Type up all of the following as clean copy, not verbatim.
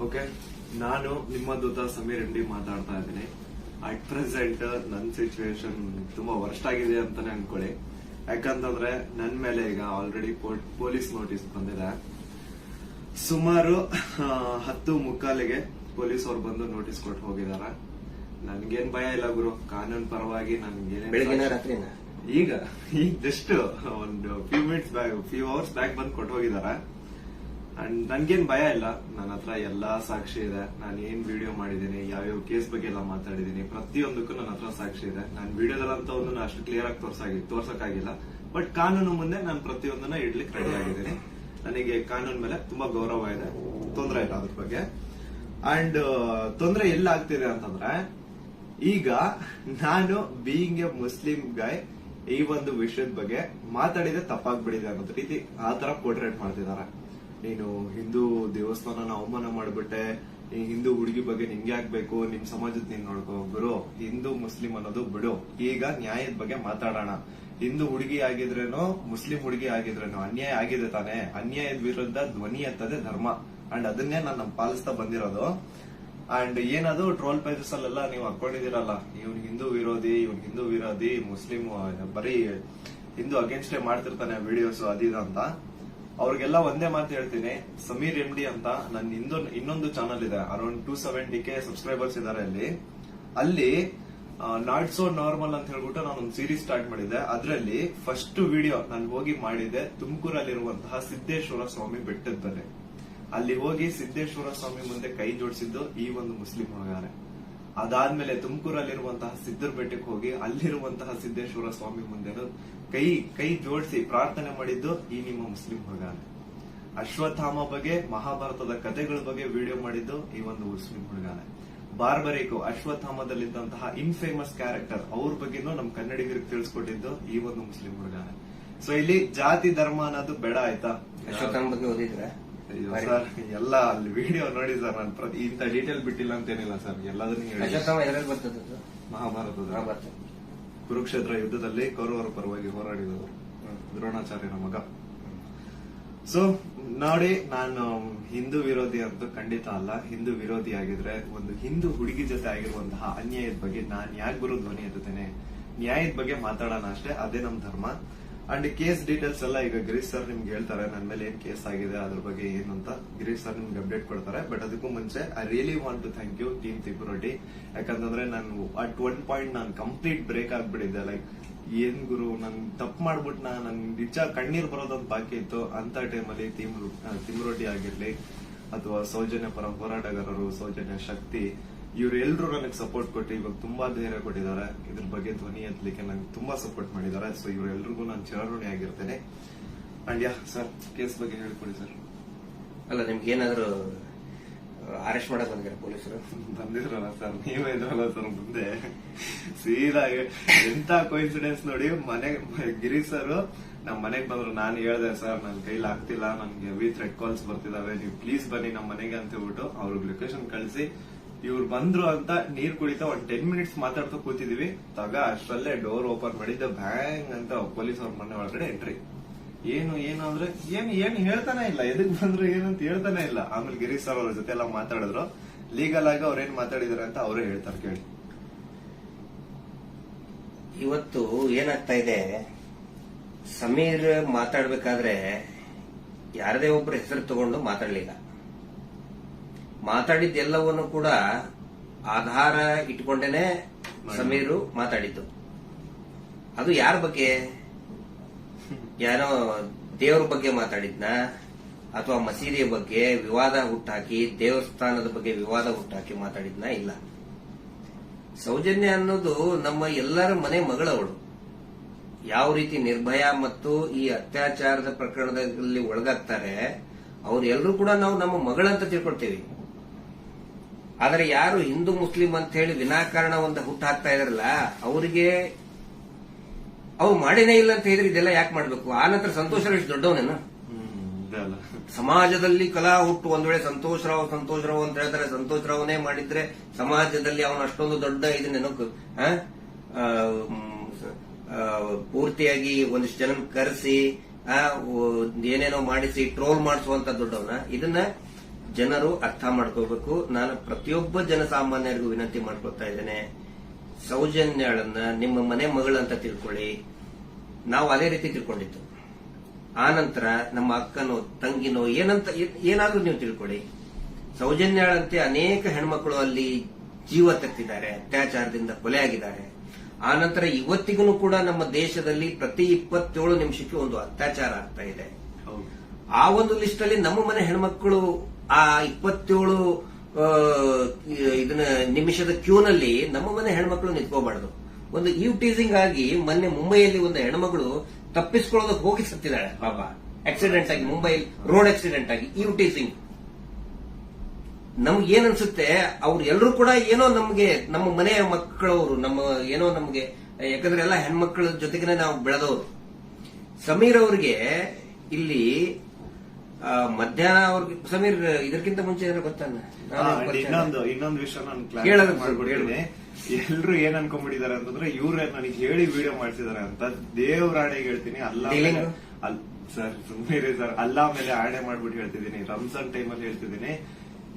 Okay, ನಾನು ನಿಮ್ಮ ದೂತ Sameer M D ಮಾತಾಡ್ತಾ ಇದ್ದೀನಿ. ಅಟ್ ಪ್ರೆಸೆಂಟ್ ನನ್ನ ಸಿಚುವೇಶನ್ ತುಂಬಾ ವರ್ಸ್ಟ್ ಆಗಿದೆ ಅಂತಾನೆ ಅನ್ಕೊಳ್ಳಿ. ಯಾಕಂತಂದ್ರೆ ನನ್ ಮೇಲೆ ಈಗ ಆಲ್ರೆಡಿ ಪೊಲೀಸ್ ನೋಟಿಸ್ ಬಂದಿದೆ. ಸುಮಾರು 10:45ಗೆ ಪೊಲೀಸ್ ಅವ್ರು ಬಂದು ನೋಟಿಸ್ ಕೊಟ್ಟು ಹೋಗಿದಾರ. ನನ್ಗೇನ್ ಭಯ ಇಲ್ಲ ಗುರು, ಕಾನೂನು ಪರವಾಗಿ ನನ್ಗೇನ್ ಈಗ ಜಸ್ಟ್ ಒಂದು ಫ್ಯೂ ಅವರ್ಸ್ ಬ್ಯಾಕ್ ಬಂದು ಕೊಟ್ಟು ಹೋಗಿದಾರ. ಅಂಡ್ ನನ್ಗೇನ್ ಭಯ ಇಲ್ಲ. ನನ್ನ ಹತ್ರ ಎಲ್ಲಾ ಸಾಕ್ಷಿ ಇದೆ. ನಾನು ಏನ್ ವಿಡಿಯೋ ಮಾಡಿದೀನಿ, ಯಾವ್ಯಾವ ಕೇಸ್ ಬಗ್ಗೆ ಎಲ್ಲ ಮಾತಾಡಿದೀನಿ, ಪ್ರತಿಯೊಂದಕ್ಕೂ ನನ್ನ ಹತ್ರ ಸಾಕ್ಷಿ ಇದೆ. ನಾನು ವಿಡಿಯೋದಲ್ಲಂತ ಒಂದನ್ನು ಅಷ್ಟು ಕ್ಲಿಯರ್ ಆಗಿ ತೋರ್ಸಕ್ಕಾಗಿಲ್ಲ, ಬಟ್ ಕಾನೂನು ಮುಂದೆ ನಾನು ಪ್ರತಿಯೊಂದನ್ನ ಇಡ್ಲಿಕ್ಕೆ ರೆಡಿ ಆಗಿದ್ದೀನಿ. ನನಗೆ ಕಾನೂನು ಮೇಲೆ ತುಂಬಾ ಗೌರವ ಇದೆ, ತೊಂದರೆ ಇಲ್ಲ ಅದ್ರ ಬಗ್ಗೆ. ಅಂಡ್ ತೊಂದರೆ ಎಲ್ಲ ಆಗ್ತಿದೆ ಅಂತಂದ್ರೆ, ಈಗ ನಾನು ಬೀಯಿಂಗ್ ಎ ಮುಸ್ಲಿಂ ಗಾಯ್ ಈ ಒಂದು ವಿಷಯದ ಬಗ್ಗೆ ಮಾತಾಡಿದ್ರೆ ತಪ್ಪಾಗ್ಬಿಡಿದೆ ಅನ್ನೋದ್ ರೀತಿ ಆ ತರ ಪೋರ್ಟ್ರೇಟ್ ಮಾಡ್ತಿದಾರೆ. ನೀನು ಹಿಂದೂ ದೇವಸ್ಥಾನನ ಅವಮಾನ ಮಾಡ್ಬಿಟ್ಟೆ, ಈ ಹಿಂದೂ ಹುಡುಗಿ ಬಗ್ಗೆ ನಿಂಗೆ ಆಗ್ಬೇಕು, ನಿಮ್ ಸಮಾಜದ ನೀನ್ ನೋಡ್ಕೋ. ಗುರು, ಹಿಂದೂ ಮುಸ್ಲಿಂ ಅನ್ನೋದು ಬಿಡು, ಈಗ ನ್ಯಾಯದ ಬಗ್ಗೆ ಮಾತಾಡೋಣ. ಹಿಂದೂ ಹುಡುಗಿ ಆಗಿದ್ರೇನೋ ಮುಸ್ಲಿಂ ಹುಡುಗಿ ಆಗಿದ್ರೇನೋ ಅನ್ಯಾಯ ಆಗಿದೆ ತಾನೆ. ಅನ್ಯಾಯದ ವಿರುದ್ಧ ಧ್ವನಿ ಎತ್ತದೇ ಧರ್ಮ. ಅಂಡ್ ಅದನ್ನೇ ನಾನು ಪಾಲಿಸ್ತಾ ಬಂದಿರೋದು. ಅಂಡ್ ಏನದು ಟ್ರೋಲ್ ಪೇಜಸ್ ಅಲ್ಲೆಲ್ಲ ನೀವು ಹಾಕೊಂಡಿದಿರಲ್ಲ, ಇವ್ನ್ ಹಿಂದೂ ವಿರೋಧಿ ಮುಸ್ಲಿಂ ಬರೀ ಹಿಂದೂ ಅಗೇನ್ಸ್ಟ್ ಮಾಡ್ತಿರ್ತಾನೆ ವಿಡಿಯೋಸ್ ಅದಿದ ಅಂತ. ಅವ್ರಿಗೆಲ್ಲ ಒಂದೇ ಮಾತು ಹೇಳ್ತೀನಿ, ಸಮೀರ್ ಎಂ ಡಿ ಅಂತ ನನ್ನ ಇನ್ನೊಂದು ಚಾನಲ್ ಇದೆ, ಅರೌಂಡ್ 270K ಸಬ್ಸ್ಕ್ರೈಬರ್ಸ್ ಇದಾರೆ. ಅಲ್ಲಿ ನಾಟ್ ಸೋ ನಾರ್ಮಲ್ ಅಂತ ಹೇಳ್ಬಿಟ್ಟು ನಾನೊಂದು ಸೀರೀಸ್ ಸ್ಟಾರ್ಟ್ ಮಾಡಿದ್ದೆ. ಅದರಲ್ಲಿ ಫಸ್ಟ್ ವಿಡಿಯೋ ನಾನು ಹೋಗಿ ಮಾಡಿದ್ದೆ ತುಮಕೂರಲ್ಲಿರುವಂತಹ ಸಿದ್ದೇಶ್ವರ ಸ್ವಾಮಿ ಬೆಟ್ಟದ ಬೆಲೆ. ಅಲ್ಲಿ ಹೋಗಿ ಸಿದ್ದೇಶ್ವರ ಸ್ವಾಮಿ ಮುಂದೆ ಕೈ ಜೋಡಿಸಿದ್ದು ಈ ಒಂದು ಮುಸ್ಲಿಂ ಹುಡುಗಾರೆ. ಅದಾದ್ಮೇಲೆ ತುಮಕೂರಲ್ಲಿರುವಂತಹ ಸಿದ್ದರ ಬೆಟ್ಟಕ್ಕೆ ಹೋಗಿ ಅಲ್ಲಿರುವಂತಹ ಸಿದ್ದೇಶ್ವರ ಸ್ವಾಮಿ ಮುಂದೆ ಕೈ ಜೋಡಿಸಿ ಪ್ರಾರ್ಥನೆ ಮಾಡಿದ್ದು ಈ ನಿಮ್ಮ ಮುಸ್ಲಿಂ ಹುಡುಗಾರೆ. ಅಶ್ವತ್ಥಾಮ ಬಗ್ಗೆ, ಮಹಾಭಾರತದ ಕಥೆಗಳ ಬಗ್ಗೆ ವಿಡಿಯೋ ಮಾಡಿದ್ದು ಈ ಒಂದು ಮುಸ್ಲಿಂ ಹುಡುಗಾರೆ. ಬಾರ್ಬರಿಕು ಅಶ್ವತ್ಥಾಮದಲ್ಲಿದ್ದಂತಹ ಇನ್ಫೇಮಸ್ ಕ್ಯಾರೆಕ್ಟರ್ ಅವ್ರ ಬಗ್ಗೆನೂ ನಮ್ ಕನ್ನಡಿಗರಿಗೆ ತಿಳಿಸ್ಕೊಟ್ಟಿದ್ದು ಈ ಒಂದು ಮುಸ್ಲಿಂ ಹುಡುಗಾರೆ. ಸೊ ಇಲ್ಲಿ ಜಾತಿ ಧರ್ಮ ಅನ್ನೋದು ಬೇಡ, ಆಯ್ತಾ? ಅಶ್ವತ್ಥಾಮ ಬಗ್ಗೆ ಓದಿದ್ರೆ ಸರ್ ಎಲ್ಲ ಅಲ್ಲಿ ವಿಡಿಯೋ ನೋಡಿ ಸರ್. ನಾನು ಇಂತ ಡೀಟೇಲ್ ಬಿಟ್ಟಿಲ್ಲ ಅಂತೇನಿಲ್ಲ ಸರ್, ಎಲ್ಲದನ್ನು ಹೇಳಿ. ಮಹಾಭಾರತದ ಕುರುಕ್ಷೇತ್ರ ಯುದ್ಧದಲ್ಲಿ ಕೌರವರ ಪರವಾಗಿ ಹೋರಾಡಿದವರು ದ್ರೋಣಾಚಾರ್ಯನ ಮಗ. ಸೊ ನೋಡಿ, ನಾನು ಹಿಂದೂ ವಿರೋಧಿ ಅಂತೂ ಖಂಡಿತ ಅಲ್ಲ. ಹಿಂದೂ ವಿರೋಧಿ ಆಗಿದ್ರೆ ಒಂದು ಹಿಂದೂ ಹುಡುಗಿ ಜೊತೆ ಆಗಿರುವಂತಹ ಅನ್ಯಾಯದ ಬಗ್ಗೆ ನಾನ್ ಯಾಕೆ ಗುರು ಧ್ವನಿ ಎತ್ತುತ್ತೇನೆ? ನ್ಯಾಯದ ಬಗ್ಗೆ ಮಾತಾಡೋಣ ಅಷ್ಟೇ, ಅದೇ ನಮ್ ಧರ್ಮ. ಅಂಡ್ ಕೇಸ್ ಡೀಟೇಲ್ಸ್ ಎಲ್ಲ ಈಗ ಗಿರೀಶ್ ಸರ್ ನಿಮ್ಗೆ ಹೇಳ್ತಾರೆ, ನನ್ನ ಮೇಲೆ ಏನ್ ಕೇಸ್ ಆಗಿದೆ ಅದ್ರ ಬಗ್ಗೆ ಏನು ಅಂತ ಗಿರೀಶ್ ಸರ್ ನಿಮ್ಗೆ ಅಪ್ಡೇಟ್ ಕೊಡ್ತಾರೆ. ಬಟ್ ಅದಕ್ಕೂ ಮುಂಚೆ I really want to thank you team ತಿಪ್ಪುರೊಡ್ಡಿ. ಯಾಕಂತಂದ್ರೆ ನಾನು ಅಟ್ ಒನ್ ಪಾಯಿಂಟ್ ನಾನು ಕಂಪ್ಲೀಟ್ ಬ್ರೇಕ್ ಆಗ್ಬಿಟ್ಟಿದ್ದೆ. ಲೈಕ್ ಏನ್ ಗುರು, ನನ್ ತಪ್ಪು ಮಾಡ್ಬಿಟ್ನ, ನನ್ ನಿಜ ಕಣ್ಣೀರ್ ಬರೋದೊಂದು ಬಾಕಿ ಇತ್ತು. ಅಂತ ಟೈಮಲ್ಲಿ ತಿಮ್ಮರೊಡ್ಡಿ ಆಗಿರ್ಲಿ ಅಥವಾ ಸೌಜನ್ಯ ಪರ ಹೋರಾಟಗಾರರು, ಸೌಜನ್ಯ ಶಕ್ತಿ, ಇವರೆಲ್ಲರೂ ನನಗೆ ಸಪೋರ್ಟ್ ಕೊಟ್ಟು ಇವಾಗ ತುಂಬಾ ಧೈರ್ಯ ಕೊಟ್ಟಿದ್ದಾರೆ. ಇದ್ರ ಬಗ್ಗೆ ಧ್ವನಿ ಎತ್ತಲಿಕ್ಕೆ ನಂಗೆ ತುಂಬಾ ಸಪೋರ್ಟ್ ಮಾಡಿದ್ದಾರೆ. ಸೊ ಇವರೆಲ್ಲರಿಗೂ ನಾನು ಚಿರಋಣಿ ಆಗಿರ್ತೇನೆ. ಅಂಡ್ ಯಾ ಸರ್, ಕೇಸ್ ಬಗ್ಗೆ ಹೇಳ್ಕೊಡಿ ಸರ್. ಅಲ್ಲ, ನಿಮ್ಗೆ ಏನಾದ್ರು ಅರೆಸ್ಟ್ ಮಾಡಕ್ ಬಂದಿದ್ದಾರೆ ಪೊಲೀಸರು? ಬಂದಿದ್ರಲ್ಲ ಸರ್, ನೀವೇ ಇದ್ರಲ್ಲ ಸರ್ ಮುಂದೆ. ಸೀದಾ ಎಂತ ಕೋಇನ್ಸಿಡೆನ್ಸ್ ನೋಡಿ, ಗಿರೀಶ್ ಸರ್ ನಮ್ ಮನೆಗ್ ಬಂದ್ರು. ನಾನು ಹೇಳ್ದೆ, ಸರ್ ನನ್ ಕೈಲಿ ಆಗ್ತಿಲ್ಲ, ನನ್ಗೆ ಹೆವಿ ಥ್ರೆಡ್ ಕಾಲ್ಸ್ ಬರ್ತಿದಾವೆ, ನೀವು ಪ್ಲೀಸ್ ಬನ್ನಿ ನಮ್ಮ ಮನೆಗೆ ಅಂತ ಹೇಳ್ಬಿಟ್ಟು ಅವ್ರಿಗೆ ಲೊಕೇಶನ್ ಕಳಿಸಿ ಇವ್ರು ಬಂದ್ರು ಅಂತ ನೀರ್ ಕುಡಿತಾ ಒಂದ್ 10 ಮಿನಿಟ್ಸ್ ಮಾತಾಡ್ತಾ ಕೂತಿದೀವಿ. ಅಷ್ಟರಲ್ಲೇ ಡೋರ್ ಓಪನ್ ಮಾಡಿದ್ದ, ಬ್ಯಾಂಗ್ ಅಂತ ಪೊಲೀಸ್ ಅವ್ರ ಮನೆ ಒಳಗಡೆ ಎಂಟ್ರಿ. ಏನು ಅಂದ್ರೆ ಏನು ಹೇಳ್ತಾನೆ ಇಲ್ಲ, ಎದಕ್ ಬಂದ್ರು ಏನಂತ ಹೇಳ್ತಾನೆ ಇಲ್ಲ. ಆಮೇಲೆ ಗಿರೀಶ್ ಸರ್ ಅವ್ರ ಜೊತೆ ಎಲ್ಲ ಮಾತಾಡಿದ್ರು. ಲೀಗಲ್ ಆಗಿ ಅವ್ರೇನ್ ಮಾತಾಡಿದಾರೆ ಅಂತ ಅವರೇ ಹೇಳ್ತಾರೆ, ಕೇಳಿ. ಇವತ್ತು ಏನಾಗ್ತಾ ಇದೆ, ಸಮೀರ್ ಮಾತಾಡ್ಬೇಕಾದ್ರೆ ಯಾರದೇ ಒಬ್ಬರ ಹೆಸರು ತಗೊಂಡು ಮಾತಾಡ್ಲಿಲ್ಲ. ಮಾತಾಡಿದ್ದೆಲ್ಲವನ್ನು ಕೂಡ ಆಧಾರ ಇಟ್ಕೊಂಡೇನೆ ಸಮೀರು ಮಾತಾಡಿದ್ದು. ಅದು ಯಾರ ಬಗ್ಗೆ? ಯಾರೋ ದೇವರ ಬಗ್ಗೆ ಮಾತಾಡಿದ್ನ, ಅಥವಾ ಮಸೀದಿಯ ಬಗ್ಗೆ ವಿವಾದ ಹುಟ್ಟಾಕಿ, ದೇವಸ್ಥಾನದ ಬಗ್ಗೆ ವಿವಾದ ಹುಟ್ಟಾಕಿ ಮಾತಾಡಿದ್ನ? ಇಲ್ಲ. ಸೌಜನ್ಯ ಅನ್ನೋದು ನಮ್ಮ ಎಲ್ಲರ ಮನೆ ಮಗಳವಳು. ಯಾವ ರೀತಿ ನಿರ್ಭಯ ಮತ್ತು ಈ ಅತ್ಯಾಚಾರದ ಪ್ರಕರಣದಲ್ಲಿ ಒಳಗಾಗ್ತಾರೆ, ಅವ್ರೆಲ್ಲರೂ ಕೂಡ ನಾವು ನಮ್ಮ ಮಗಳಂತ ತಿಳ್ಕೊಳ್ತೇವೆ. ಆದರೆ ಯಾರು ಹಿಂದೂ ಮುಸ್ಲಿಂ ಅಂತ ಹೇಳಿ ವಿನಾಕಾರಣ ಒಂದು ಹುಟ್ಟು ಹಾಕ್ತಾ ಇದಾರಲ್ಲ, ಅವರಿಗೆ ಅವ್ರು ಮಾಡಿನೇ ಇಲ್ಲ ಅಂತ ಹೇಳಿದ್ರೆ ಇದೆಲ್ಲ ಯಾಕೆ ಮಾಡ್ಬೇಕು? ಆ ನಂತರ ಸಂತೋಷರಾವ್ ಎಷ್ಟು ದೊಡ್ಡವನೇನು? ಸಮಾಜದಲ್ಲಿ ಕಲಾ ಹುಟ್ಟು ಒಂದ್ ವೇಳೆ ಸಂತೋಷರಾವ್ ಅಂತ ಹೇಳ್ತಾರೆ, ಸಂತೋಷರಾವ್ನೇ ಮಾಡಿದ್ರೆ ಸಮಾಜದಲ್ಲಿ ಅವನು ಅಷ್ಟೊಂದು ದೊಡ್ಡ ಇದನ್ನೇನೋ ಪೂರ್ತಿಯಾಗಿ ಒಂದಿಷ್ಟು ಜನ ಕರೆಸಿ ಏನೇನೋ ಮಾಡಿಸಿ ಟ್ರೋಲ್ ಮಾಡಿಸುವಂತ ದೊಡ್ಡವನ. ಇದನ್ನ ಜನರು ಅರ್ಥ ಮಾಡ್ಕೋಬೇಕು. ನಾನು ಪ್ರತಿಯೊಬ್ಬ ಜನಸಾಮಾನ್ಯರಿಗೂ ವಿನಂತಿ ಮಾಡ್ಕೊಳ್ತಾ ಇದ್ದೇನೆ, ಸೌಜನ್ಯಳನ್ನ ನಿಮ್ಮ ಮನೆ ಮಗಳಂತ ತಿಳ್ಕೊಳ್ಳಿ. ನಾವು ಅದೇ ರೀತಿ ತಿಳ್ಕೊಂಡಿದ್ದು. ಆನಂತರ ನಮ್ಮ ಅಕ್ಕನೋ ತಂಗಿನೋ ಏನಾದ್ರೂ ನೀವು ತಿಳ್ಕೊಳ್ಳಿ. ಸೌಜನ್ಯಳಂತೆ ಅನೇಕ ಹೆಣ್ಮಕ್ಳು ಅಲ್ಲಿ ಜೀವ ತೆತ್ತಿದ್ದಾರೆ, ಅತ್ಯಾಚಾರದಿಂದ ಕೊಲೆ ಆಗಿದ್ದಾರೆ. ಆನಂತರ ಇವತ್ತಿಗೂ ಕೂಡ ನಮ್ಮ ದೇಶದಲ್ಲಿ ಪ್ರತಿ 27 ನಿಮಿಷಕ್ಕೆ ಒಂದು ಅತ್ಯಾಚಾರ ಆಗ್ತಾ ಇದೆ. ಆ ಒಂದು ಲಿಸ್ಟ್ ಅಲ್ಲಿ ನಮ್ಮ ಮನೆ ಹೆಣ್ಮಕ್ಳು ಆ 27 ಇದನ್ನ ನಿಮಿಷದ ಕ್ಯೂನಲ್ಲಿ ನಮ್ಮ ಮನೆ ಹೆಣ್ಮಕ್ಳು ನಿಂತ್ಕೋಬಾರ್ದು. ಒಂದು ಈವ್ ಟೀಸಿಂಗ್ ಆಗಿ ಮೊನ್ನೆ ಮುಂಬೈಯಲ್ಲಿ ಒಂದು ಹೆಣ್ಮಗಳು ತಪ್ಪಿಸ್ಕೊಳ್ಳೋದಕ್ಕೆ ಹೋಗಿ ಸತ್ತಿದ್ದಾಳೆ ಪಾಪ, ಆಕ್ಸಿಡೆಂಟ್ ಆಗಿ, ಮುಂಬೈ ರೋಡ್ ಆಕ್ಸಿಡೆಂಟ್ ಆಗಿ. ಈವ್ ಟೀಸಿಂಗ್ ನಮ್ಗೆ ಏನ್ ಅನ್ಸುತ್ತೆ, ಅವ್ರು ಎಲ್ಲರೂ ಕೂಡ ಏನೋ ನಮ್ಗೆ ನಮ್ಮ ಮನೆಯ ಮಕ್ಕಳವರು, ನಮ್ಮ ಏನೋ ನಮ್ಗೆ, ಯಾಕಂದ್ರೆ ಎಲ್ಲ ಹೆಣ್ಮಕ್ಳ ಜೊತೆಗೆ ನಾವು ಬೆಳೆದವರು. ಸಮೀರ್ ಅವ್ರಿಗೆ ಇಲ್ಲಿ ಮಧ್ಯಾಹ್ನ ಅವ್ರಿಗೆ, ಸಮೀರ್ ಇದಕ್ಕಿಂತ ಮುಂಚೆ ಏನಾದ್ರು ಗೊತ್ತಾನ? ಇನ್ನೊಂದು ವಿಷಯ ನಾನು ಕ್ಲಾರಿಫೈ ಮಾಡ್ಬಿಡ್ತೀನಿ. ಎಲ್ರು ಏನ್ ಅನ್ಕೊಂಡ್ಬಿಟ್ಟಿದ್ದಾರೆ ಅಂತಂದ್ರೆ ಇವ್ರೆ ನನಗೆ ಹೇಳಿ ವಿಡಿಯೋ ಮಾಡ್ತಿದಾರೆ ಅಂತ. ದೇವ್ರ ಆಣೆಗೆ ಹೇಳ್ತೀನಿ, ಸರ್ ಸುಮ್ಮನೆ ಸರ್, ಅಲ್ಲಾ ಮೇಲೆ ಆಣೆ ಮಾಡ್ಬಿಟ್ಟು ಹೇಳ್ತಿದ್ದೀನಿ, ರಂಜಾನ್ ಟೈಮಲ್ಲಿ ಹೇಳ್ತಿದ್ದೀನಿ.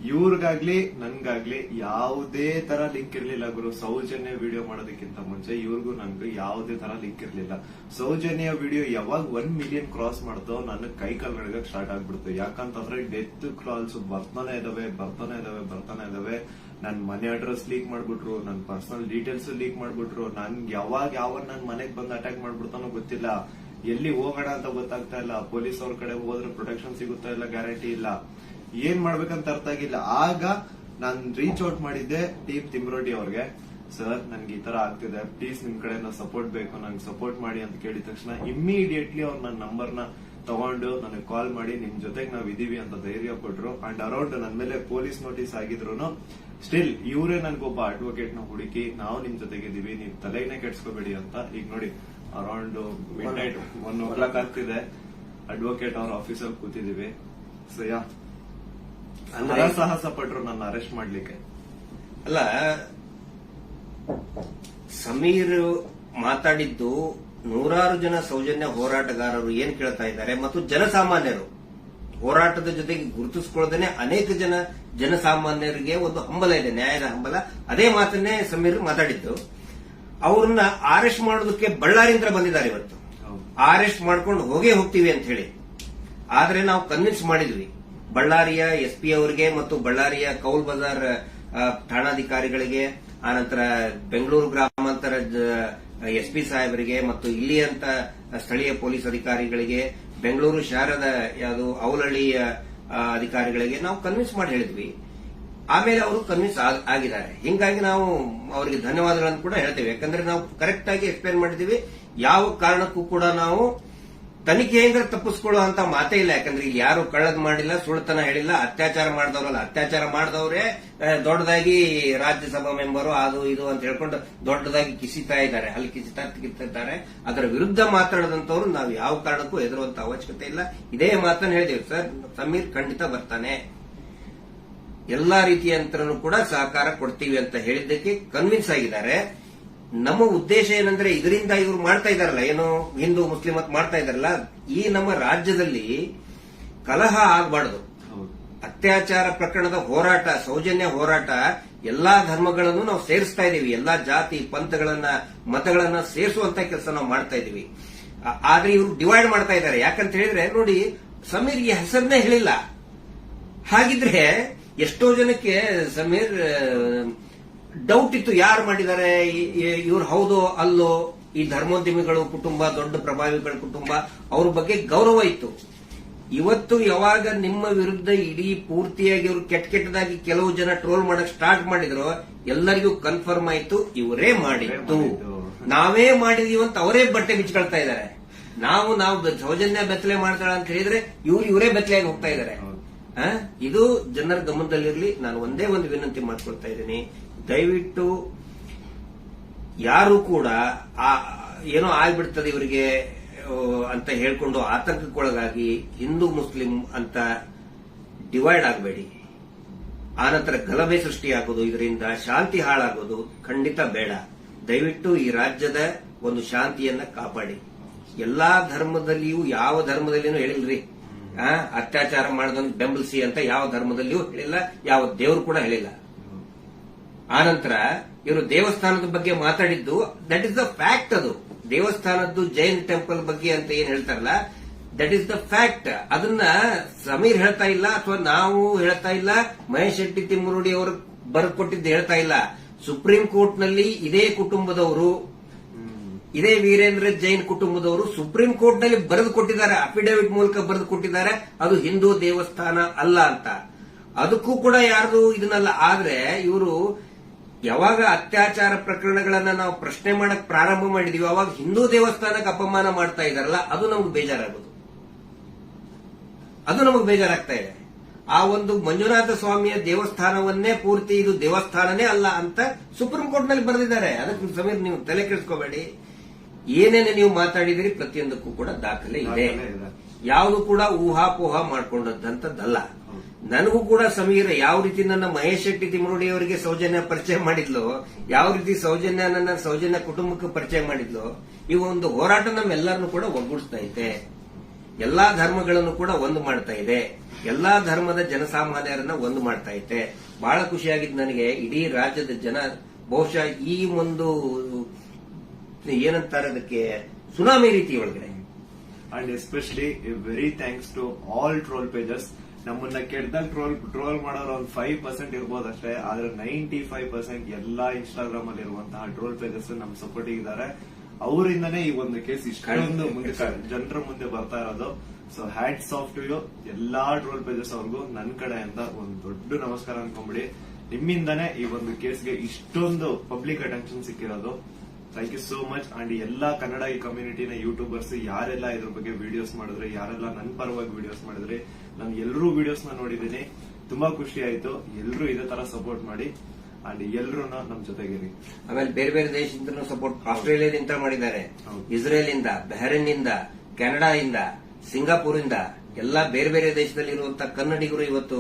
ಇವ್ರಿಗಾಗ್ಲಿ ನನ್ಗಾಗ್ಲಿ ಯಾವುದೇ ತರ ಲಿಂಕ್ ಇರ್ಲಿಲ್ಲ ಗುರು. ಸೌಜನ್ಯ ವಿಡಿಯೋ ಮಾಡೋದಕ್ಕಿಂತ ಮುಂಚೆ ಇವ್ರಿಗೂ ನನ್ಗೂ ಯಾವುದೇ ತರ ಲಿಂಕ್ ಇರ್ಲಿಲ್ಲ. ಸೌಜನ್ಯ ವಿಡಿಯೋ ಯಾವಾಗ 1 ಮಿಲಿಯನ್ ಕ್ರಾಸ್ ಮಾಡ್ತೋ ನನ್ನ ಕೈ ಕಾಲು ನಡಗಕ್ ಸ್ಟಾರ್ಟ್ ಆಗ್ಬಿಡ್ತು. ಯಾಕಂತಂದ್ರೆ ಡೆತ್ ಕಾಲ್ಸ್ ಬರ್ತಾನೆ ಇದಾವೆ. ನನ್ ಮನೆ ಅಡ್ರೆಸ್ ಲೀಕ್ ಮಾಡ್ಬಿಟ್ರು, ನನ್ ಪರ್ಸನಲ್ ಡೀಟೇಲ್ಸ್ ಲೀಕ್ ಮಾಡ್ಬಿಟ್ರು. ನನ್ಗೆ ಯಾವ ನನ್ ಮನೆಗ್ ಬಂದು ಅಟ್ಯಾಕ್ ಮಾಡ್ಬಿಡ್ತಾನೋ ಗೊತ್ತಿಲ್ಲ. ಎಲ್ಲಿ ಹೋಗೋಣ ಅಂತ ಗೊತ್ತಾಗ್ತಾ ಇಲ್ಲ. ಪೊಲೀಸ್ ಅವ್ರ ಕಡೆ ಹೋದ್ರೆ ಪ್ರೊಟೆಕ್ಷನ್ ಸಿಗುತ್ತಾ ಇಲ್ಲ, ಗ್ಯಾರಂಟಿ ಇಲ್ಲ. ಏನ್ ಮಾಡ್ಬೇಕಂತ ಅರ್ಥ ಆಗಿಲ್ಲ. ಆಗ ನಾನ್ ರೀಚ್ ಔಟ್ ಮಾಡಿದ್ದೆ ಟೀಮ್ ತಿಮ್ರೋಟಿ ಅವ್ರಿಗೆ. ಸರ್ ನನ್ಗೆ ಈ ತರ ಆಗ್ತಿದೆ, ಪ್ಲೀಸ್ ನಿಮ್ ಕಡೆ ಸಪೋರ್ಟ್ ಬೇಕು, ನಂಗೆ ಸಪೋರ್ಟ್ ಮಾಡಿ ಅಂತ ಕೇಳಿದ ತಕ್ಷಣ ಇಮ್ಮಿಡಿಯೇಟ್ಲಿ ಅವ್ರು ನನ್ನ ನಂಬರ್ನ ತಗೊಂಡು ನನಗೆ ಕಾಲ್ ಮಾಡಿ ನಿಮ್ ಜೊತೆಗೆ ನಾವ್ ಇದೀವಿ ಅಂತ ಧೈರ್ಯ ಕೊಟ್ರು. ಅಂಡ್ ಅರೌಂಡ್ ನನ್ ಮೇಲೆ ಪೊಲೀಸ್ ನೋಟಿಸ್ ಆಗಿದ್ರು ಸ್ಟಿಲ್ ಇವರೇ ನನ್ಗೊಬ್ಬ ಅಡ್ವೊಕೇಟ್ ನ ಹುಡುಕಿ ನಾವು ನಿಮ್ ಜೊತೆಗಿದ್ದೀವಿ, ನೀವ್ ತಲೆನೇ ಕೆಡ್ಸ್ಕೋಬೇಡಿ ಅಂತ. ಈಗ ನೋಡಿ ಅರೌಂಡ್ ಮಿಡ್ ನೈಟ್ 1 ಆಗ್ತಿದೆ, ಅಡ್ವೊಕೇಟ್ ಅವ್ರ ಆಫೀಸಲ್ಲಿ ಕೂತಿದೀವಿ. ಸೊ ಯಾ ಸಾಹಸ ಪಟ್ರು ನನ್ನ ಅರೆಸ್ಟ್ ಮಾಡ್ಲಿಕ್ಕೆ. ಅಲ್ಲ, ಸಮೀರ್ ಮಾತಾಡಿದ್ದು ನೂರಾರು ಜನ ಸೌಜನ್ಯ ಹೋರಾಟಗಾರರು ಏನ್ ಕೇಳ್ತಾ ಇದ್ದಾರೆ ಮತ್ತು ಜನಸಾಮಾನ್ಯರು ಹೋರಾಟದ ಜೊತೆಗೆ ಗುರುತಿಸಿಕೊಳ್ಳದೇನೆ ಅನೇಕ ಜನಸಾಮಾನ್ಯರಿಗೆ ಒಂದು ಹಂಬಲ ಇದೆ, ನ್ಯಾಯದ ಹಂಬಲ. ಅದೇ ಮಾತನ್ನೇ ಸಮೀರ್ ಮಾತಾಡಿದ್ದು. ಅವ್ರನ್ನ ಅರೆಸ್ಟ್ ಮಾಡೋದಕ್ಕೆ ಬಳ್ಳಾರಿಯಿಂದ ಬಂದಿದ್ದಾರೆ ಇವತ್ತು. ಅರೆಸ್ಟ್ ಮಾಡ್ಕೊಂಡು ಹೋಗ್ತೀವಿ ಅಂತ ಹೇಳಿ. ಆದ್ರೆ ನಾವು ಕನ್ವಿನ್ಸ್ ಮಾಡಿದ್ವಿ ಬಳ್ಳಾರಿಯ SP ಅವರಿಗೆ ಮತ್ತು ಬಳ್ಳಾರಿಯ ಕೌಲ್ ಬಜಾರ್ ಠಾಣಾಧಿಕಾರಿಗಳಿಗೆ, ಆನಂತರ ಬೆಂಗಳೂರು ಗ್ರಾಮಾಂತರ SP ಸಾಹೇಬರಿಗೆ ಮತ್ತು ಇಲ್ಲಿಯಂತ ಸ್ಥಳೀಯ ಪೊಲೀಸ್ ಅಧಿಕಾರಿಗಳಿಗೆ, ಬೆಂಗಳೂರು ಶಹರದ ಯಾವುದು ಅವಲಹಳ್ಳಿಯ ಅಧಿಕಾರಿಗಳಿಗೆ ನಾವು ಕನ್ವಿನ್ಸ್ ಮಾಡಿ ಹೇಳಿದ್ವಿ. ಆಮೇಲೆ ಅವರು ಕನ್ವಿನ್ಸ್ ಆಗಿದ್ದಾರೆ. ಹಿಂಗಾಗಿ ನಾವು ಅವರಿಗೆ ಧನ್ಯವಾದಗಳನ್ನು ಕೂಡ ಹೇಳ್ತೇವೆ. ಯಾಕಂದ್ರೆ ನಾವು ಕರೆಕ್ಟ್ ಆಗಿ ಎಕ್ಸ್ಪ್ಲೇನ್ ಮಾಡಿದೀವಿ. ಯಾವ ಕಾರಣಕ್ಕೂ ಕೂಡ ನಾವು ತನಿಖೆಯಿಂದ ತಪ್ಪಿಸ್ಕೊಳ್ಳುವಂತ ಮಾತೇ ಇಲ್ಲ. ಯಾಕಂದ್ರೆ ಇಲ್ಲಿ ಯಾರು ಕಳ್ಳದ್ ಮಾಡಿಲ್ಲ, ಸುಳ್ತನ ಹೇಳಿಲ್ಲ, ಅತ್ಯಾಚಾರ ಮಾಡಿದವರಲ್ಲ. ಅತ್ಯಾಚಾರ ಮಾಡಿದವರೇ ದೊಡ್ಡದಾಗಿ ರಾಜ್ಯಸಭಾ ಮೆಂಬರು ಅದು ಇದು ಅಂತ ಹೇಳ್ಕೊಂಡು ದೊಡ್ಡದಾಗಿ ಕಿಸಿತಾ ಇದ್ದಾರೆ, ಅಲ್ಲಿ ಕಿಸಿತಾರೆ. ಅದರ ವಿರುದ್ಧ ಮಾತಾಡದಂತವ್ರು ನಾವು ಯಾವ ಕಾರಣಕ್ಕೂ ಹೆದರುವಂತ ಅವಶ್ಯಕತೆ ಇಲ್ಲ. ಇದೇ ಮಾತನ್ನು ಹೇಳಿದೇವೆ ಸರ್, ಸಮೀರ್ ಖಂಡಿತ ಬರ್ತಾನೆ, ಎಲ್ಲಾ ರೀತಿಯಂತರನು ಕೂಡ ಸಹಕಾರ ಕೊಡ್ತೀವಿ ಅಂತ ಹೇಳಿದ್ದಕ್ಕೆ ಕನ್ವಿನ್ಸ್ ಆಗಿದ್ದಾರೆ. ನಮ್ಮ ಉದ್ದೇಶ ಏನಂದ್ರೆ ಇದರಿಂದ ಇವರು ಮಾಡ್ತಾ ಇದಾರಲ್ಲ, ಏನು ಹಿಂದೂ ಮುಸ್ಲಿಂ ಅಂತ ಮಾಡ್ತಾ ಇದಾರಲ್ಲ, ಈ ನಮ್ಮ ರಾಜ್ಯದಲ್ಲಿ ಕಲಹ ಆಗಬಾರದು. ಅತ್ಯಾಚಾರ ಪ್ರಕರಣದ ಹೋರಾಟ, ಸೌಜನ್ಯ ಹೋರಾಟ, ಎಲ್ಲಾ ಧರ್ಮಗಳನ್ನು ನಾವು ಸೇರಿಸ್ತಾ ಇದೀವಿ. ಎಲ್ಲಾ ಜಾತಿ ಪಂಥಗಳನ್ನ ಮತಗಳನ್ನ ಸೇರಿಸುವಂತ ಕೆಲಸ ನಾವು ಮಾಡ್ತಾ ಇದೀವಿ. ಆದ್ರೆ ಇವರು ಡಿವೈಡ್ ಮಾಡ್ತಾ ಇದ್ದಾರೆ. ಯಾಕಂತ ಹೇಳಿದ್ರೆ ನೋಡಿ, ಸಮೀರ್ಗೆ ಹೆಸರನ್ನೇ ಹೇಳಿಲ್ಲ. ಹಾಗಿದ್ರೆ ಎಷ್ಟೋ ಜನಕ್ಕೆ ಸಮೀರ್ ಡೌಟ್ ಇತ್ತು, ಯಾರು ಮಾಡಿದ್ದಾರೆ, ಇವ್ರು ಹೌದೋ ಅಲ್ಲೋ. ಈ ಧರ್ಮೋದ್ಯಮಿಗಳು ಕುಟುಂಬ, ದೊಡ್ಡ ಪ್ರಭಾವಿಗಳ ಕುಟುಂಬ, ಅವ್ರ ಬಗ್ಗೆ ಗೌರವ ಇತ್ತು. ಇವತ್ತು ಯಾವಾಗ ನಿಮ್ಮ ವಿರುದ್ಧ ಇಡೀ ಪೂರ್ತಿಯಾಗಿ ಇವರು ಕೆಟ್ಟದಾಗಿ ಕೆಲವು ಜನ ಟ್ರೋಲ್ ಮಾಡಕ್ ಸ್ಟಾರ್ಟ್ ಮಾಡಿದ್ರು, ಎಲ್ಲರಿಗೂ ಕನ್ಫರ್ಮ್ ಆಯ್ತು ಇವರೇ ಮಾಡಿದ್ದು, ನಾವೇ ಮಾಡಿದೀವಿ ಅಂತ ಅವರೇ ಬಟ್ಟೆ ಬಿಚ್ಕೊಳ್ತಾ ಇದ್ದಾರೆ. ನಾವು ಸೌಜನ್ಯ ಬೆತ್ತಲೆ ಮಾಡ್ತಾಳ ಅಂತ ಹೇಳಿದ್ರೆ ಇವರೇ ಬೆತ್ತಲೆಯಾಗಿ ಹೋಗ್ತಾ ಇದ್ದಾರೆ. ಇದು ಜನರ ಗಮನದಲ್ಲಿರಲಿ. ನಾನು ಒಂದೇ ಒಂದು ವಿನಂತಿ ಮಾಡ್ಕೊಳ್ತಾ ಇದ್ದೀನಿ, ದಯವಿಟ್ಟು ಯಾರು ಕೂಡ ಏನೋ ಆಗ್ಬಿಡ್ತದೆ ಇವರಿಗೆ ಅಂತ ಹೇಳ್ಕೊಂಡು ಆತಂಕಕ್ಕೊಳಗಾಗಿ ಹಿಂದೂ ಮುಸ್ಲಿಂ ಅಂತ ಡಿವೈಡ್ ಆಗಬೇಡಿ. ಆನಂತರ ಗಲಭೆ ಸೃಷ್ಟಿಯಾಗೋದು, ಇದರಿಂದ ಶಾಂತಿ ಹಾಳಾಗೋದು ಖಂಡಿತ ಬೇಡ. ದಯವಿಟ್ಟು ಈ ರಾಜ್ಯದ ಒಂದು ಶಾಂತಿಯನ್ನ ಕಾಪಾಡಿ. ಎಲ್ಲಾ ಧರ್ಮದಲ್ಲಿಯೂ ಯಾವ ಧರ್ಮದಲ್ಲಿನೂ ಹೇಳಿಲ್ರಿ ಅತ್ಯಾಚಾರ ಮಾಡೋದನ್ನು ಬೆಂಬಲಿಸಿ ಅಂತ ಯಾವ ಧರ್ಮದಲ್ಲಿಯೂ ಹೇಳಿಲ್ಲ, ಯಾವ ದೇವರು ಕೂಡ ಹೇಳಿಲ್ಲ. ಆನಂತರ ಇವರು ದೇವಸ್ಥಾನದ ಬಗ್ಗೆ ಮಾತಾಡಿದ್ದು ದಟ್ ಇಸ್ ದ ಫ್ಯಾಕ್ಟ್. ಅದು ದೇವಸ್ಥಾನದ್ದು ಜೈನ್ ಟೆಂಪಲ್ ಬಗ್ಗೆ ಅಂತ ಏನ್ ಹೇಳ್ತಾರಲ್ಲ, ದಟ್ ಇಸ್ ದ ಫ್ಯಾಕ್ಟ್. ಅದನ್ನ ಸಮೀರ್ ಹೇಳ್ತಾ ಇಲ್ಲ, ಅಥವಾ ನಾವು ಹೇಳ್ತಾ ಇಲ್ಲ, ಮಹೇಶ್ ಶೆಟ್ಟಿ ತಿಮ್ಮರುಡಿ ಅವರು ಬರ್ಕೊಟ್ಟಿದ್ದು ಹೇಳ್ತಾ ಇಲ್ಲ. ಸುಪ್ರೀಂ ಕೋರ್ಟ್ ನಲ್ಲಿ ಇದೇ ಕುಟುಂಬದವರು, ಇದೇ ವೀರೇಂದ್ರ ಜೈನ್ ಕುಟುಂಬದವರು ಸುಪ್ರೀಂ ಕೋರ್ಟ್ ನಲ್ಲಿ ಬರೆದು ಕೊಟ್ಟಿದ್ದಾರೆ, ಅಫಿಡವಿಟ್ ಮೂಲಕ ಬರೆದು ಕೊಟ್ಟಿದ್ದಾರೆ, ಅದು ಹಿಂದೂ ದೇವಸ್ಥಾನ ಅಲ್ಲ ಅಂತ. ಅದಕ್ಕೂ ಕೂಡ ಯಾರ್ದು ಇದನ್ನಲ್ಲ. ಆದ್ರೆ ಇವರು ಯಾವಾಗ ಅತ್ಯಾಚಾರ ಪ್ರಕರಣಗಳನ್ನ ನಾವು ಪ್ರಶ್ನೆ ಮಾಡಕ್ ಪ್ರಾರಂಭ ಮಾಡಿದೀವಿ, ಅವಾಗ ಹಿಂದೂ ದೇವಸ್ಥಾನಕ್ಕೆ ಅಪಮಾನ ಮಾಡ್ತಾ ಇದಾರಲ್ಲ, ಅದು ನಮ್ಗೆ ಬೇಜಾರಾಗೋದು, ಅದು ನಮಗೆ ಬೇಜಾರಾಗ್ತಾ ಇದೆ. ಆ ಒಂದು ಮಂಜುನಾಥ ಸ್ವಾಮಿಯ ದೇವಸ್ಥಾನವನ್ನೇ ಪೂರ್ತಿ ಇದು ದೇವಸ್ಥಾನನೇ ಅಲ್ಲ ಅಂತ ಸುಪ್ರೀಂ ಕೋರ್ಟ್ ನಲ್ಲಿ ಬರೆದಿದ್ದಾರೆ. ಅದಕ್ಕೆ ಸಮೀರ್ ನೀವು ತಲೆ ಕೆಡಿಸ್ಕೋಬೇಡಿ. ಏನೇನು ನೀವು ಮಾತಾಡಿದಿರಿ ಪ್ರತಿಯೊಂದಕ್ಕೂ ಕೂಡ ದಾಖಲೆ ಇದೆ. ಯಾವುದು ಕೂಡ ಊಹಾಪೋಹ ಮಾಡ್ಕೊಂಡಂತದ್ದಲ್ಲ. ನನಗೂ ಕೂಡ ಸಮೀರ್ ಯಾವ ರೀತಿ ನನ್ನ ಮಹೇಶ್ ಶೆಟ್ಟಿ ತಿಮ್ಮರುಡಿ ಅವರಿಗೆ ಸೌಜನ್ಯ ಪರಿಚಯ ಮಾಡಿದ್ಲು, ಯಾವ ರೀತಿ ಸೌಜನ್ಯ ಕುಟುಂಬಕ್ಕೆ ಪರಿಚಯ ಮಾಡಿದ್ಲು, ಈ ಒಂದು ಹೋರಾಟ ನಮ್ಮೆಲ್ಲರನ್ನು ಕೂಡ ಒಗ್ಗೂಡಿಸ್ತಾ ಇದೆ. ಎಲ್ಲಾ ಧರ್ಮಗಳನ್ನು ಕೂಡ ಒಂದು ಮಾಡ್ತಾ ಇದೆ, ಎಲ್ಲಾ ಧರ್ಮದ ಜನಸಾಮಾನ್ಯರನ್ನ ಒಂದು ಮಾಡ್ತಾ ಇದೆ. ಬಹಳ ಖುಷಿಯಾಗಿದ್ದು ನನಗೆ. ಇಡೀ ರಾಜ್ಯದ ಜನ ಬಹುಶಃ ಈ ಒಂದು ಏನಂತಾರೆ ಅದಕ್ಕೆ ಸುನಾಮಿ ರೀತಿ ಒಳಗಡೆ. And especially very thanks to all troll pages. ನಮ್ಮನ್ನ ಕೆಟ್ಟದಾಗ ಟ್ರೋಲ್ ಮಾಡೋರು ಒಂದು 5% ಇರ್ಬೋದಷ್ಟೇ, ಆದ್ರೆ 95% ಎಲ್ಲಾ ಇನ್ಸ್ಟಾಗ್ರಾಮ್ ಅಲ್ಲಿ ಇರುವಂತಹ ಟ್ರೋಲ್ ಪೇಜಸ್ ನಮ್ ಸಪೋರ್ಟ್ ಇದ್ದಾರೆ. ಅವರಿಂದನೇ ಈ ಒಂದು ಕೇಸ್ ಇಷ್ಟೊಂದು ಮುಂದೆ ಜನರ ಮುಂದೆ ಬರ್ತಾ ಇರೋದು. So hats off to you ಎಲ್ಲಾ ಟ್ರೋಲ್ ಪೇಜಸ್ ಅವ್ರಿಗೂ ನನ್ನ ಕಡೆಯಿಂದ ಒಂದು ದೊಡ್ಡ ನಮಸ್ಕಾರ ಅನ್ಕೊಂಬಿಡಿ. ನಿಮ್ಮಿಂದಾನೇ ಈ ಒಂದು ಕೇಸ್ಗೆ ಇಷ್ಟೊಂದು ಪಬ್ಲಿಕ್ ಅಟೆನ್ಷನ್ ಸಿಕ್ಕಿರೋದು. Thank you so much. And ಎಲ್ಲಾ ಕನ್ನಡ ಈ ಕಮ್ಯುನಿಟಿನ ಯೂಟ್ಯೂಬರ್ಸ್ ಯಾರೆಲ್ಲ ಇದ್ರ ಬಗ್ಗೆ ವಿಡಿಯೋಸ್ ಮಾಡಿದ್ರೆ, ಯಾರೆಲ್ಲ ನನ್ನ ಪರವಾಗಿ ವಿಡಿಯೋಸ್ ಮಾಡಿದ್ರಿ, ನಾನು ಎಲ್ಲರೂ ವಿಡಿಯೋಸ್ ನ ನೋಡಿದ್ದೀನಿ. ತುಂಬಾ ಖುಷಿ ಆಯ್ತು. ಎಲ್ಲರೂ ಇದೇ ತರ ಸಪೋರ್ಟ್ ಮಾಡಿ ಅಂಡ್ ಎಲ್ಲರೂ ನಮ್ ಜೊತೆಗಿರಿ. ಆಮೇಲೆ ಬೇರೆ ಬೇರೆ ದೇಶದಿಂದ ಸಪೋರ್ಟ್ ಆಸ್ಟ್ರೇಲಿಯಾದಿಂದ ಮಾಡಿದ್ದಾರೆ, ಇಸ್ರೇಲ್ ಇಂದ, ಬಹರೇನ್ ಇಂದ, ಕೆನಡಾ ಇಂದ, ಸಿಂಗಾಪುರ್ ಇಂದ, ಎಲ್ಲಾ ಬೇರೆ ಬೇರೆ ದೇಶದಲ್ಲಿ ಇರುವಂತಹ ಕನ್ನಡಿಗರು ಇವತ್ತು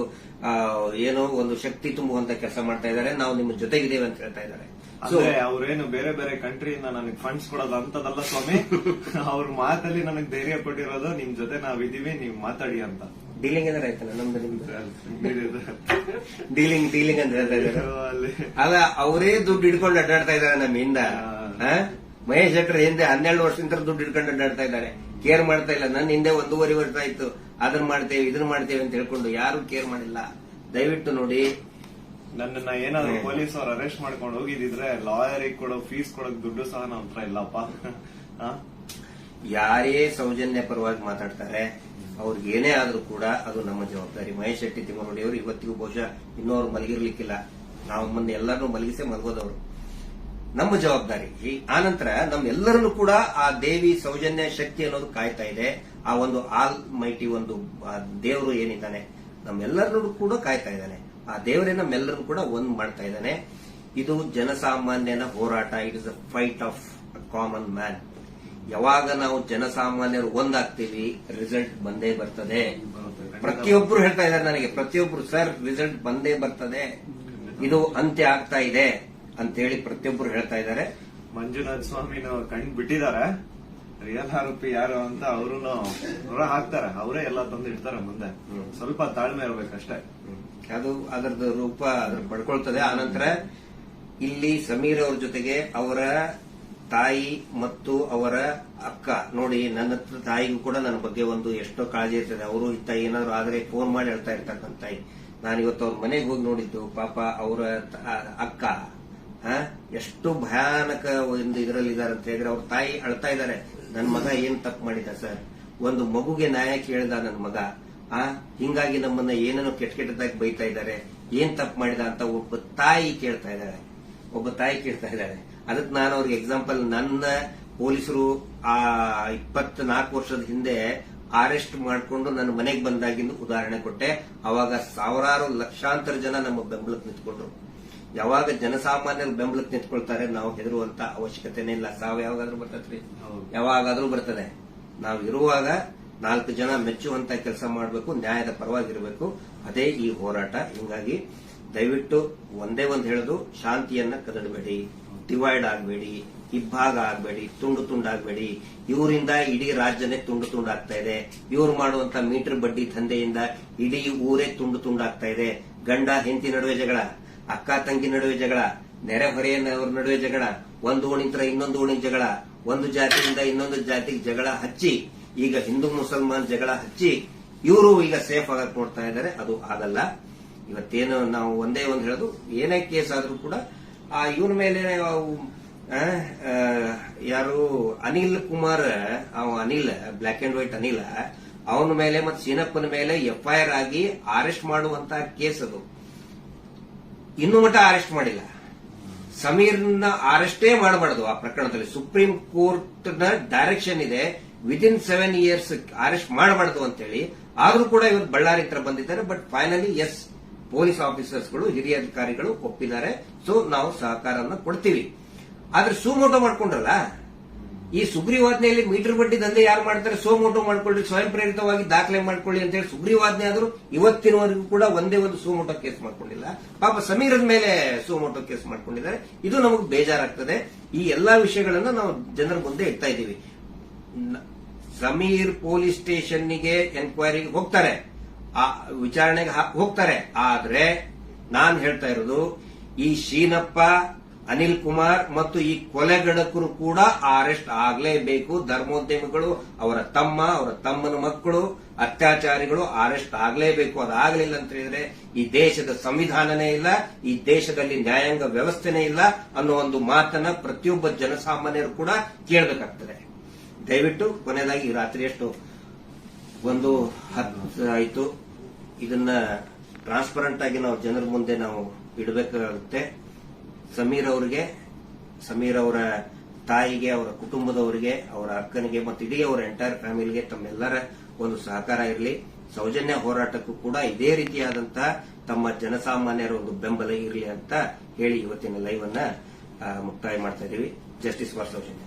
ಏನೋ ಒಂದು ಶಕ್ತಿ ತುಂಬುವಂತ ಕೆಲಸ ಮಾಡ್ತಾ ಇದ್ದಾರೆ. ನಾವು ನಿಮ್ಮ ಜೊತೆಗಿದ್ದೇವೆ ಅಂತ ಹೇಳ್ತಾ ಇದ್ದಾರೆ. ಅಂದ್ರೆ ಅವ್ರೇನು ಬೇರೆ ಬೇರೆ ಕಂಟ್ರಿಯಿಂದ ನನಗೆ ಫಂಡ್ಸ್ ಕೊಡೋದು ಅಂತದಲ್ಲ ಸ್ವಾಮಿ. ಅವ್ರ ಮಾತಲ್ಲಿ ನನಗೆ ಧೈರ್ಯ ಕೊಟ್ಟಿರೋದು ನಿಮ್ ಜೊತೆ ನಾವಿದೀವಿ, ನೀವು ಮಾತಾಡಿ ಅಂತ. ಡೀಲಿಂಗ್ ಅಂದ್ರೆ ಆಯ್ತಲ್ಲ ನಮ್ದು ನಿಮ್ದು ಡೀಲಿಂಗ್ ಅಂತ ಹೇಳ್ತಾ ಇದ್ದಾರೆ. ಅಲ್ಲ, ಅವರೇ ದುಡ್ಡು ಹಿಡ್ಕೊಂಡು ಅಡ್ಡಾಡ್ತಾ ಇದ್ದಾರೆ ನಮ್ಮಿಂದ. ಮಹೇಶ್ ಶೆಟ್ಟರ್ ಹಿಂದೆ 12 ವರ್ಷದಿಂದ ದುಡ್ಡು ಹಿಡ್ಕೊಂಡು ಅಡ್ಡಾಡ್ತಾ ಇದ್ದಾರೆ. ಕೇರ್ ಮಾಡ್ತಾ ಇಲ್ಲ. ನನ್ನ ಹಿಂದೆ 1.5 ವರ್ಷ ಆಯ್ತು ಅದನ್ನ ಮಾಡ್ತೇವೆ ಇದನ್ನ ಮಾಡ್ತೇವೆ ಅಂತ ಹೇಳ್ಕೊಂಡು ಯಾರು ಕೇರ್ ಮಾಡಿಲ್ಲ. ದಯವಿಟ್ಟು ನೋಡಿ, ನನ್ನನ್ನ ಏನಾದ್ರು ಪೊಲೀಸ್ ಅವ್ರು ಅರೆಸ್ಟ್ ಮಾಡ್ಕೊಂಡು ಹೋಗಿದ್ರೆ ಲಾಯರಿಗೆ ಕೊಡೋ ಫೀಸ್ ಕೊಡೋಕ್ ದುಡ್ಡು ಸಹ ನಮ್ಮ ಹತ್ರ ಇಲ್ಲಪ್ಪ. ಯಾರೇ ಸೌಜನ್ಯ ಪರವಾಗಿ ಮಾತಾಡ್ತಾರೆ ಅವ್ರಿಗೆ ಏನೇ ಆದ್ರೂ ಕೂಡ ಅದು ನಮ್ಮ ಜವಾಬ್ದಾರಿ. ಮಹೇಶ್ ಶೆಟ್ಟಿ ತಿಮ್ಮರುಡಿ ಅವರು ಇವತ್ತಿಗೂ ಬಹುಶಃ ಇನ್ನೂ ಅವ್ರು ಮಲಗಿರ್ಲಿಕ್ಕಿಲ್ಲ. ನಾವು ಮೊನ್ನೆ ಎಲ್ಲರನ್ನೂ ಮಲಗಿಸೇ ಮಲಗೋದವರು. ನಮ್ಮ ಜವಾಬ್ದಾರಿ. ಆನಂತರ ನಮ್ಮೆಲ್ಲರನ್ನು ಕೂಡ ಆ ದೇವಿ ಸೌಜನ್ಯ ಶಕ್ತಿ ಅನ್ನೋದು ಕಾಯ್ತಾ ಇದೆ. ಆ ಒಂದು ಆಲ್ ಮೈಟಿ ಒಂದು ದೇವರು ಏನಿದ್ದಾನೆ ನಮ್ಮೆಲ್ಲರನ್ನು ಕೂಡ ಕಾಯ್ತಾ ಇದ್ದಾನೆ. ಆ ದೇವರೇ ನಮ್ಮೆಲ್ಲರನ್ನು ಕೂಡ ಒಂದ್ ಮಾಡ್ತಾ ಇದ್ದಾನೆ. ಇದು ಜನಸಾಮಾನ್ಯನ ಹೋರಾಟ. It is a fight of common man. ಯಾವಾಗ ನಾವು ಜನಸಾಮಾನ್ಯರು ಒಂದಾಗ್ತೀವಿ ರಿಸಲ್ಟ್ ಬಂದೇ ಬರ್ತದೆ. ಪ್ರತಿಯೊಬ್ರು ಹೇಳ್ತಾ ಇದ್ದಾರೆ ನನಗೆ, ಪ್ರತಿಯೊಬ್ರು ಸರ್ ರಿಸಲ್ಟ್ ಬಂದೇ ಬರ್ತದೆ, ಇದು ಅಂತ್ಯ ಆಗ್ತಾ ಇದೆ ಅಂತೇಳಿ ಪ್ರತಿಯೊಬ್ರು ಹೇಳ್ತಾ ಇದ್ದಾರೆ. ಮಂಜುನಾಥ ಸ್ವಾಮಿನ ಕಣ್ ಬಿಟ್ಟಿದ್ದಾರೆ. ರಿಯಲ್ ಆರೋಪಿ ಯಾರು ಅಂತ ಅವರು ಹೊರ ಹಾಕ್ತಾರೆ. ಅವರೇ ಎಲ್ಲ ತಂದು ಇಡ್ತಾರೆ ಮುಂದೆ. ಸ್ವಲ್ಪ ತಾಳ್ಮೆ ಇರ್ಬೇಕಷ್ಟೇ. ಅದು ಅದರದ್ದು ರೂಪ ಅದ್ರ ಪಡ್ಕೊಳ್ತದೆ. ಆನಂತರ ಇಲ್ಲಿ ಸಮೀರ್ ಅವ್ರ ಜೊತೆಗೆ ಅವರ ತಾಯಿ ಮತ್ತು ಅವರ ಅಕ್ಕ ನೋಡಿ, ನನ್ನ ತಾಯಿಗೂ ಕೂಡ ನನ್ನ ಬಗ್ಗೆ ಒಂದು ಎಷ್ಟೋ ಕಾಳಜಿ ಇರ್ತದೆ. ಅವರು ಇತ್ತ ಏನಾದ್ರು ಆದ್ರೆ ಫೋನ್ ಮಾಡಿ ಹೇಳ್ತಾ ಇರ್ತಕ್ಕಂಥ ತಾಯಿ. ನಾನಿವತ್ತು ಅವ್ರ ಮನೆಗೆ ಹೋಗಿ ನೋಡಿದ್ದು. ಪಾಪ ಅವರ ಅಕ್ಕ ಎಷ್ಟು ಭಯಾನಕ ಒಂದು ಇದರಲ್ಲಿ ಇದಾರೆ ಅಂತ ಹೇಳಿದ್ರೆ, ಅವ್ರ ತಾಯಿ ಅಳ್ತಾ ಇದ್ದಾರೆ. ನನ್ನ ಮಗ ಏನ್ ತಪ್ಪು ಮಾಡಿದ ಸರ್, ಒಂದು ಮಗುಗೆ ನ್ಯಾಯ ಕೇಳಿದ ನನ್ನ ಮಗ, ಹಿಂಗಾಗಿ ನಮ್ಮನ್ನ ಏನೇನೋ ಕೆಟ್ಟದಾಗಿ ಬೈತಾ ಇದ್ದಾರೆ, ಏನ್ ತಪ್ಪು ಮಾಡಿದ ಅಂತ ಒಬ್ಬ ತಾಯಿ ಕೇಳ್ತಾ ಇದ್ದಾರೆ. ಅದಕ್ಕೆ ನಾನು ಅವ್ರಿಗೆ ಎಕ್ಸಾಂಪಲ್, ನನ್ನ ಪೊಲೀಸರು ಆ 24 ವರ್ಷದ ಹಿಂದೆ ಅರೆಸ್ಟ್ ಮಾಡಿಕೊಂಡು ನನ್ನ ಮನೆಗೆ ಬಂದಾಗಿಂದು ಉದಾಹರಣೆ ಕೊಟ್ಟೆ. ಅವಾಗ ಸಾವಿರಾರು ಲಕ್ಷಾಂತರ ಜನ ನಮ್ಮ ಬೆಂಬಲಕ್ಕೆ ನಿಂತ್ಕೊಂಡ್ರು. ಯಾವಾಗ ಜನಸಾಮಾನ್ಯರು ಬೆಂಬಲಕ್ಕೆ ನಿಂತ್ಕೊಳ್ತಾರೆ ನಾವು ಹೆದರುವಂತ ಅವಶ್ಯಕತೆನೇ ಇಲ್ಲ. ಸಾವು ಯಾವಾಗಾದ್ರೂ ಬರ್ತದ್ರಿ, ಯಾವಾಗಾದ್ರೂ ಬರ್ತದೆ. ನಾವು ಇರುವಾಗ 4 ಜನ ಮೆಚ್ಚುವಂತ ಕೆಲಸ ಮಾಡಬೇಕು, ನ್ಯಾಯದ ಪರವಾಗಿರಬೇಕು. ಅದೇ ಈ ಹೋರಾಟ. ಹಿಂಗಾಗಿ ದಯವಿಟ್ಟು ಒಂದೇ ಒಂದು ಹೇಳೋದು, ಶಾಂತಿಯನ್ನ ಕದಡಬೇಡಿ, ಡಿವೈಡ್ ಆಗಬೇಡಿ, ಇಬ್ಬಾಗ ಆಗಬೇಡಿ, ತುಂಡು ತುಂಡಾಗಬೇಡಿ. ಇವರಿಂದ ಇಡೀ ರಾಜ್ಯನೇ ತುಂಡು ತುಂಡಾಗ್ತಾ ಇದೆ. ಇವ್ರು ಮಾಡುವಂತ ಮೀಟರ್ ಬಡ್ಡಿ ದಂಧೆಯಿಂದ ಇಡೀ ಊರೇ ತುಂಡು ತುಂಡಾಗ್ತಾ ಇದೆ. ಗಂಡ ಹೆಂಡತಿ ನಡುವೆ ಜಗಳ, ಅಕ್ಕ ತಂಗಿ ನಡುವೆ ಜಗಳ, ನೆರೆಹೊರೆಯವ್ರ ನಡುವೆ ಜಗಳ, ಒಂದು ಓಣಿಂತರ ಇನ್ನೊಂದು ಓಣಿಗೆ ಜಗಳ, ಒಂದು ಜಾತಿಯಿಂದ ಇನ್ನೊಂದು ಜಾತಿಗೆ ಜಗಳ ಹಚ್ಚಿ, ಈಗ ಹಿಂದೂ ಮುಸಲ್ಮಾನ್ ಜಗಳ ಹಚ್ಚಿ ಇವರು ಈಗ ಸೇಫ್ ಆಗಕ್ ನೋಡ್ತಾ ಇದ್ದಾರೆ. ಅದು ಆಗಲ್ಲ. ಇವತ್ತೇನು ನಾವು ಒಂದೇ ಒಂದು ಹೇಳೋದು, ಏನೇ ಕೇಸ್ ಆದ್ರೂ ಕೂಡ ಇವನ ಮೇಲೆ ಯಾರು Anil Kumar, Anil black and white Anil, ಅವನ ಮೇಲೆ ಮತ್ತು ಸೀನಪ್ಪನ ಮೇಲೆ ಎಫ್ಐಆರ್ ಆಗಿ ಅರೆಸ್ಟ್ ಮಾಡುವಂತ ಕೇಸ್ ಅದು. ಇನ್ನೂ ಮಟ್ಟ ಅರೆಸ್ಟ್ ಮಾಡಿಲ್ಲ. ಸಮೀರ್ನ ಅರೆಸ್ಟೇ ಮಾಡಬಾರದು ಆ ಪ್ರಕರಣದಲ್ಲಿ. ಸುಪ್ರೀಂ ಕೋರ್ಟ್ ನ ಡೈರೆಕ್ಷನ್ ಇದೆ, ವಿದಿನ್ 7 years ಅರೆಸ್ಟ್ ಮಾಡಬಾರದು ಅಂತೇಳಿ. ಆದ್ರೂ ಕೂಡ ಇವತ್ತು ಬಳ್ಳಾರಿ ಹತ್ರ ಬಂದಿದ್ದಾರೆ. ಬಟ್ ಫೈನಲಿ ಎಸ್, ಪೊಲೀಸ್ ಆಫೀಸರ್ಸ್ಗಳು, ಹಿರಿಯ ಅಧಿಕಾರಿಗಳು ಒಪ್ಪಿದ್ದಾರೆ. ಸೊ ನಾವು ಸಹಕಾರವನ್ನು ಕೊಡ್ತೀವಿ. ಆದ್ರೆ ಸುಮೋಟೋ ಮಾಡ್ಕೊಂಡ್ರಲ್ಲ, ಈ ಸುಗ್ರೀವಾಜ್ಞೆಯಲ್ಲಿ ಮೀಟರ್ ಬಡ್ಡಿ ದಂಧೆ ಯಾರು ಮಾಡ್ತಾರೆ, ಸುಮೋಟೋ ಮಾಡ್ಕೊಳ್ಳಿ, ಸ್ವಯಂ ಪ್ರೇರಿತವಾಗಿ ದಾಖಲೆ ಮಾಡ್ಕೊಳ್ಳಿ ಅಂತ ಹೇಳಿ ಸುಗ್ರೀವಾಜ್ಞೆ ಆದ್ರೂ ಇವತ್ತಿನವರೆಗೂ ಕೂಡ ಒಂದೇ ಒಂದು ಸುಮೋಟೋ ಕೇಸ್ ಮಾಡ್ಕೊಂಡಿಲ್ಲ. ಪಾಪ ಸಮೀರದ ಮೇಲೆ ಸುಮೋಟೋ ಕೇಸ್ ಮಾಡ್ಕೊಂಡಿದ್ದಾರೆ. ಇದು ನಮಗೆ ಬೇಜಾರಾಗ್ತದೆ. ಈ ಎಲ್ಲಾ ವಿಷಯಗಳನ್ನ ನಾವು ಜನರ ಮುಂದೆ ಇಡ್ತಾ ಇದ್ದೀವಿ. ಸಮೀರ್ ಪೊಲೀಸ್ ಸ್ಟೇಷನ್ಗೆ ಎನ್ಕ್ವೈರಿಗೆ ಹೋಗ್ತಾರೆ, ವಿಚಾರಣೆಗೆ ಹೋಗ್ತಾರೆ. ಆದ್ರೆ ನಾನ್ ಹೇಳ್ತಾ ಇರೋದು, ಈ ಶೀನಪ್ಪ, ಅನಿಲ್ ಕುಮಾರ್ ಮತ್ತು ಈ ಕೊಲೆಗಡಕರು ಕೂಡ ಅರೆಸ್ಟ್ ಆಗಲೇಬೇಕು. ಧರ್ಮೋದ್ಯಮಿಗಳು, ಅವರ ತಮ್ಮ, ಅವರ ತಮ್ಮನ ಮಕ್ಕಳು, ಅತ್ಯಾಚಾರಿಗಳು ಅರೆಸ್ಟ್ ಆಗಲೇಬೇಕು. ಅದಾಗಲಿಲ್ಲ ಅಂತ ಹೇಳಿದ್ರೆ ಈ ದೇಶದ ಸಂವಿಧಾನನೇ ಇಲ್ಲ, ಈ ದೇಶದಲ್ಲಿ ನ್ಯಾಯಾಂಗ ವ್ಯವಸ್ಥೆನೇ ಇಲ್ಲ ಅನ್ನೋ ಒಂದು ಮಾತನ್ನ ಪ್ರತಿಯೊಬ್ಬ ಜನಸಾಮಾನ್ಯರು ಕೂಡ ಕೇಳಬೇಕಾಗ್ತದೆ. ದಯವಿಟ್ಟು ಕೊನೆಯದಾಗಿ ರಾತ್ರಿ ಎಷ್ಟು 1:10 ಆಯಿತು. ಇದನ್ನ ಟ್ರಾನ್ಸ್ಪರೆಂಟ್ ಆಗಿ ನಾವು ಜನರ ಮುಂದೆ ನಾವು ಇಡಬೇಕಾಗುತ್ತೆ. ಸಮೀರ್ ಅವರಿಗೆ, ಸಮೀರ್ ಅವರ ತಾಯಿಗೆ, ಅವರ ಕುಟುಂಬದವರಿಗೆ, ಅವರ ಅಕ್ಕನಿಗೆ ಮತ್ತು ಇಡೀ ಅವರ ಎಂಟೈರ್ ಫ್ಯಾಮಿಲಿಗೆ ತಮ್ಮೆಲ್ಲರ ಒಂದು ಸಹಕಾರ ಇರಲಿ. ಸೌಜನ್ಯ ಹೋರಾಟಕ್ಕೂ ಕೂಡ ಇದೇ ರೀತಿಯಾದಂತಹ ತಮ್ಮ ಜನಸಾಮಾನ್ಯರ ಒಂದು ಬೆಂಬಲ ಇರಲಿ ಅಂತ ಹೇಳಿ ಇವತ್ತಿನ ಲೈವ್ ಅನ್ನ ಮುಕ್ತಾಯ ಮಾಡ್ತಾ ಇದ್ದೀವಿ. Justice for Soujanya.